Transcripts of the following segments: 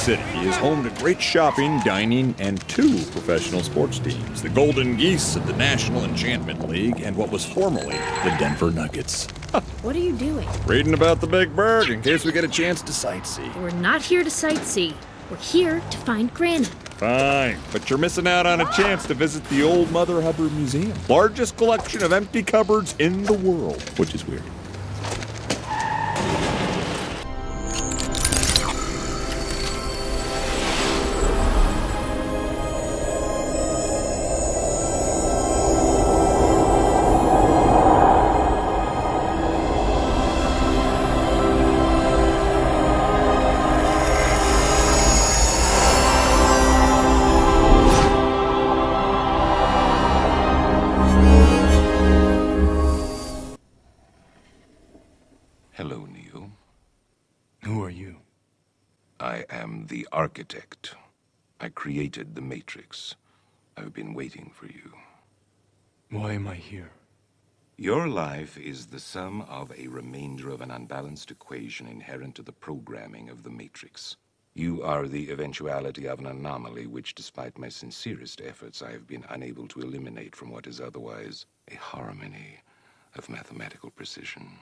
City is home to great shopping, dining, and 2 professional sports teams. The Golden Geese of the National Enchantment League and what was formerly the Denver Nuggets. What are you doing? Reading about the Big Berg in case we get a chance to sightsee. We're not here to sightsee. We're here to find Granny. Fine, but you're missing out on a chance to visit the Old Mother Hubbard Museum. Largest collection of empty cupboards in the world, which is weird. Hello, Neo. Who are you? I am the architect. I created the Matrix. I've been waiting for you. Why am I here? Your life is the sum of a remainder of an unbalanced equation inherent to the programming of the Matrix. You are the eventuality of an anomaly which, despite my sincerest efforts, I have been unable to eliminate from what is otherwise a harmony of mathematical precision.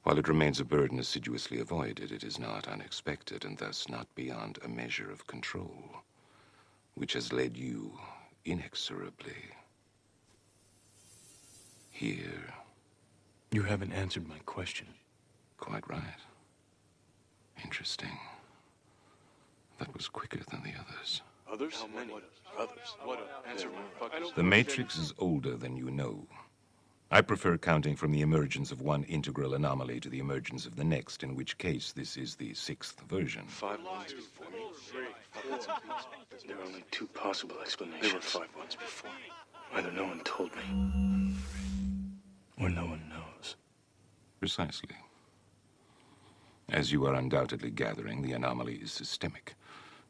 While it remains a burden assiduously avoided, it is not unexpected and thus not beyond a measure of control, which has led you inexorably here. You haven't answered my question. Quite right. Interesting. That was quicker than the others. Others? How many? Others. What? Answer my fucking... The Matrix is older than you know. I prefer counting from the emergence of one integral anomaly to the emergence of the next, in which case this is the 6th version. 5 ones before me. There are only 2 possible explanations. There were 5 ones before me. Either no one told me, or no one knows. Precisely. As you are undoubtedly gathering, the anomaly is systemic,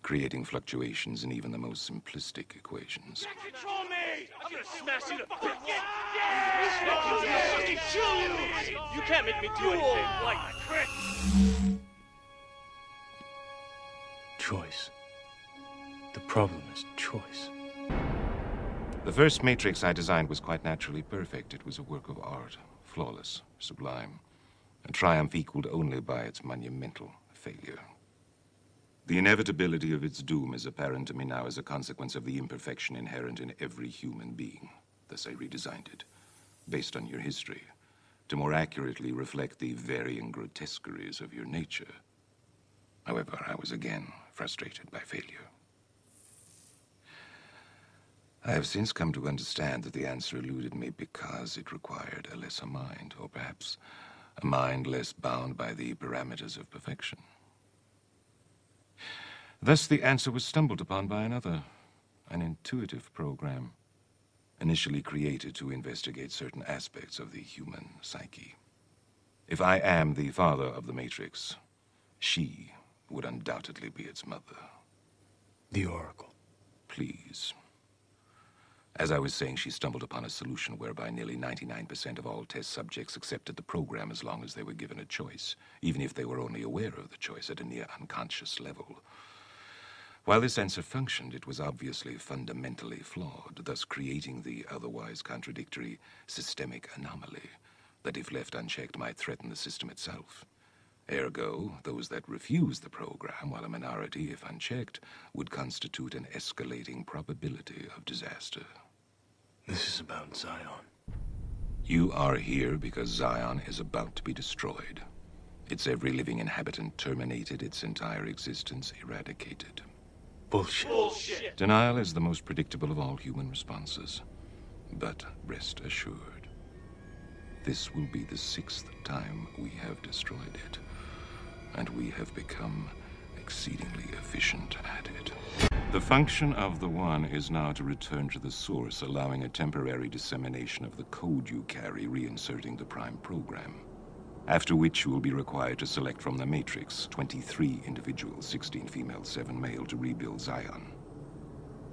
creating fluctuations in even the most simplistic equations. Control me! I'm gonna smash you to bits! You can't make me do anything like Chris! Choice. The problem is choice. The first Matrix I designed was quite naturally perfect. It was a work of art, flawless, sublime, a triumph equaled only by its monumental failure. The inevitability of its doom is apparent to me now as a consequence of the imperfection inherent in every human being. Thus I redesigned it, based on your history, to more accurately reflect the varying grotesqueries of your nature. However, I was again frustrated by failure. I have since come to understand that the answer eluded me because it required a lesser mind, or perhaps a mind less bound by the parameters of perfection. Thus, the answer was stumbled upon by another, an intuitive program, initially created to investigate certain aspects of the human psyche. If I am the father of the Matrix, she would undoubtedly be its mother. The Oracle. Please. As I was saying, she stumbled upon a solution whereby nearly 99% of all test subjects accepted the program as long as they were given a choice, even if they were only aware of the choice at a near unconscious level. While this answer functioned, it was obviously fundamentally flawed, thus creating the otherwise contradictory systemic anomaly that, if left unchecked, might threaten the system itself. Ergo, those that refuse the program, while a minority, if unchecked, would constitute an escalating probability of disaster. This is about Zion. You are here because Zion is about to be destroyed. Its every living inhabitant terminated, its entire existence eradicated. Bullshit. Bullshit! Denial is the most predictable of all human responses. But rest assured, this will be the 6th time we have destroyed it, and we have become exceedingly efficient at it. The function of the One is now to return to the source, allowing a temporary dissemination of the code you carry, reinserting the prime program. After which you will be required to select from the Matrix 23 individuals, 16 female, 7 male, to rebuild Zion.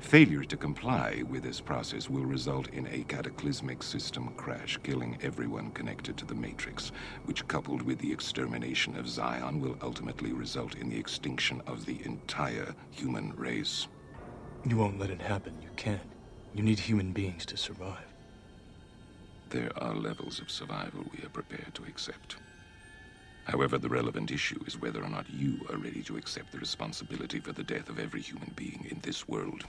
Failure to comply with this process will result in a cataclysmic system crash, killing everyone connected to the Matrix, which, coupled with the extermination of Zion, will ultimately result in the extinction of the entire human race. You won't let it happen. You can't. You need human beings to survive. There are levels of survival we are prepared to accept. However, the relevant issue is whether or not you are ready to accept the responsibility for the death of every human being in this world.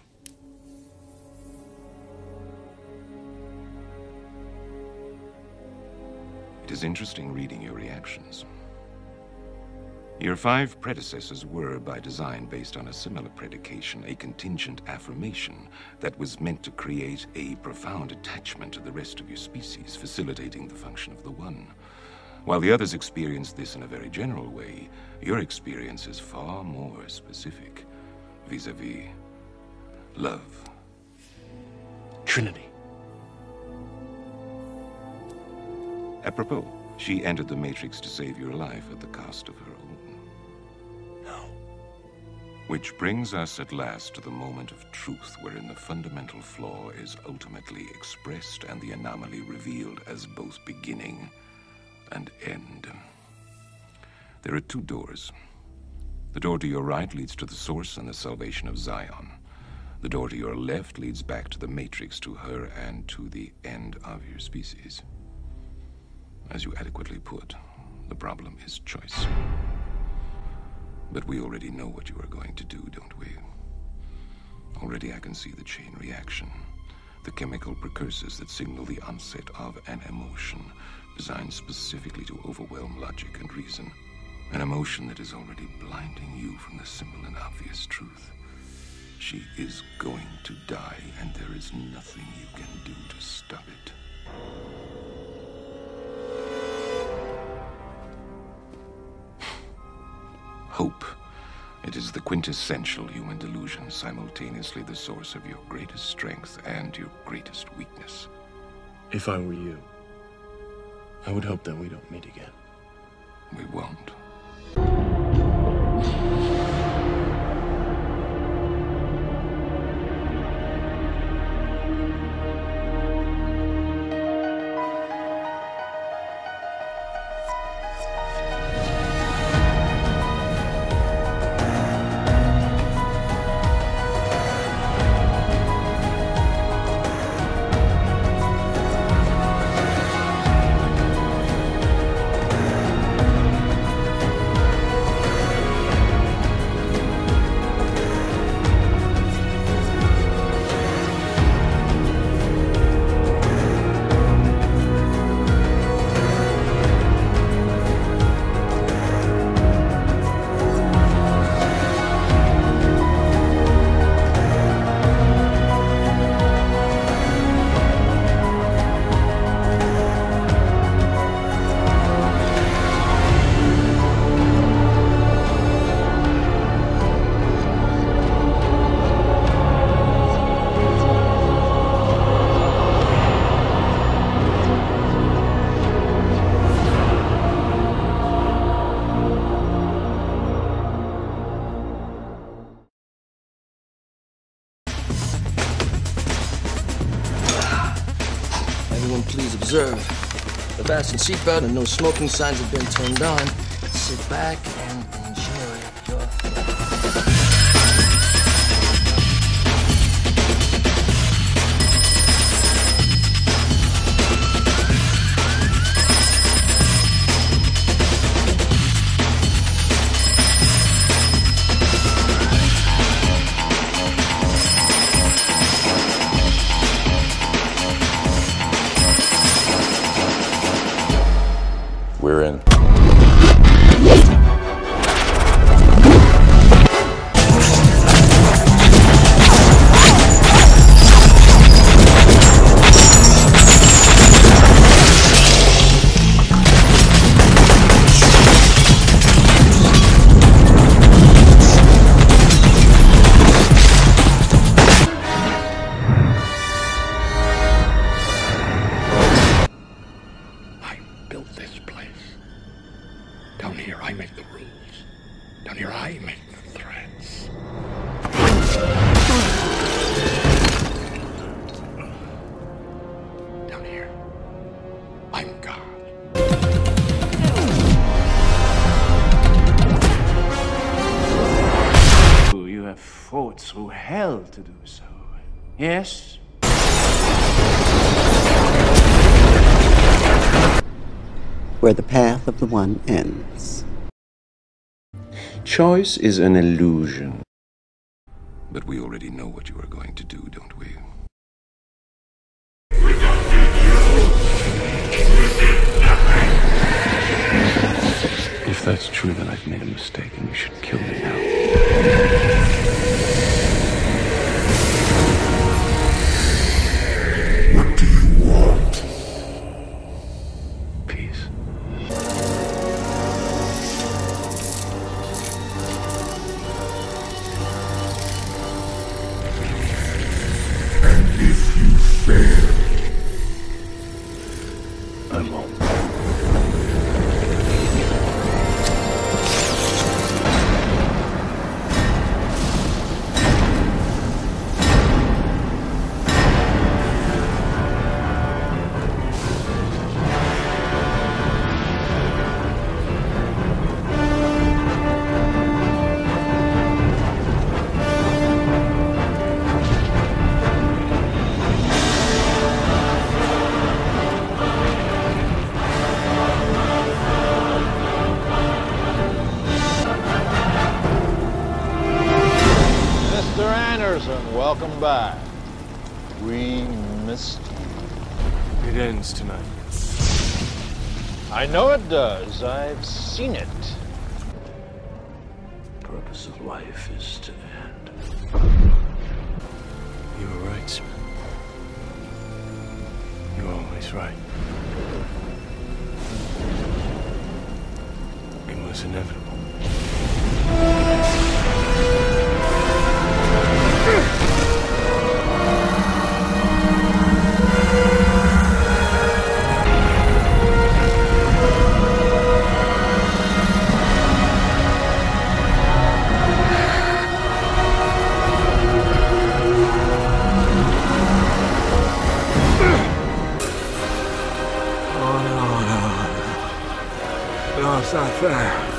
It is interesting reading your reactions. Your 5 predecessors were, by design, based on a similar predication, a contingent affirmation that was meant to create a profound attachment to the rest of your species, facilitating the function of the One. While the others experienced this in a very general way, your experience is far more specific, vis-a-vis love. Trinity. Apropos, she entered the Matrix to save your life at the cost of her own. No. Which brings us at last to the moment of truth, wherein the fundamental flaw is ultimately expressed and the anomaly revealed as both beginning and end. There are 2 doors. The door to your right leads to the source and the salvation of Zion. The door to your left leads back to the Matrix, to her, and to the end of your species. As you adequately put, the problem is choice. But we already know what you are going to do, don't we? Already I can see the chain reaction, the chemical precursors that signal the onset of an emotion designed specifically to overwhelm logic and reason. An emotion that is already blinding you from the simple and obvious truth. She is going to die, and there is nothing you can do to stop it. Hope. It is the quintessential human delusion, simultaneously the source of your greatest strength and your greatest weakness. If I were you, I would hope that we don't meet again. We won't. Everyone please observe. The fasten seatbelt and no smoking signs have been turned on. Sit back and enjoy your flight. We're in. I built this place. Down here, I make the rules. Down here, I make the threats. Down here, I'm God. You have fought through hell to do so. Yes? Where the path of the one ends. Choice is an illusion. But we already know what you are going to do, don't we? If that's true, then I've made a mistake and you should kill me now. What do you want? Peace. And if you fail, I won't. Welcome back. We missed you. It ends tonight. I know it does. I've seen it. The purpose of life is to end. You were right, Smith. You're always right. It was inevitable. No, it's not fair.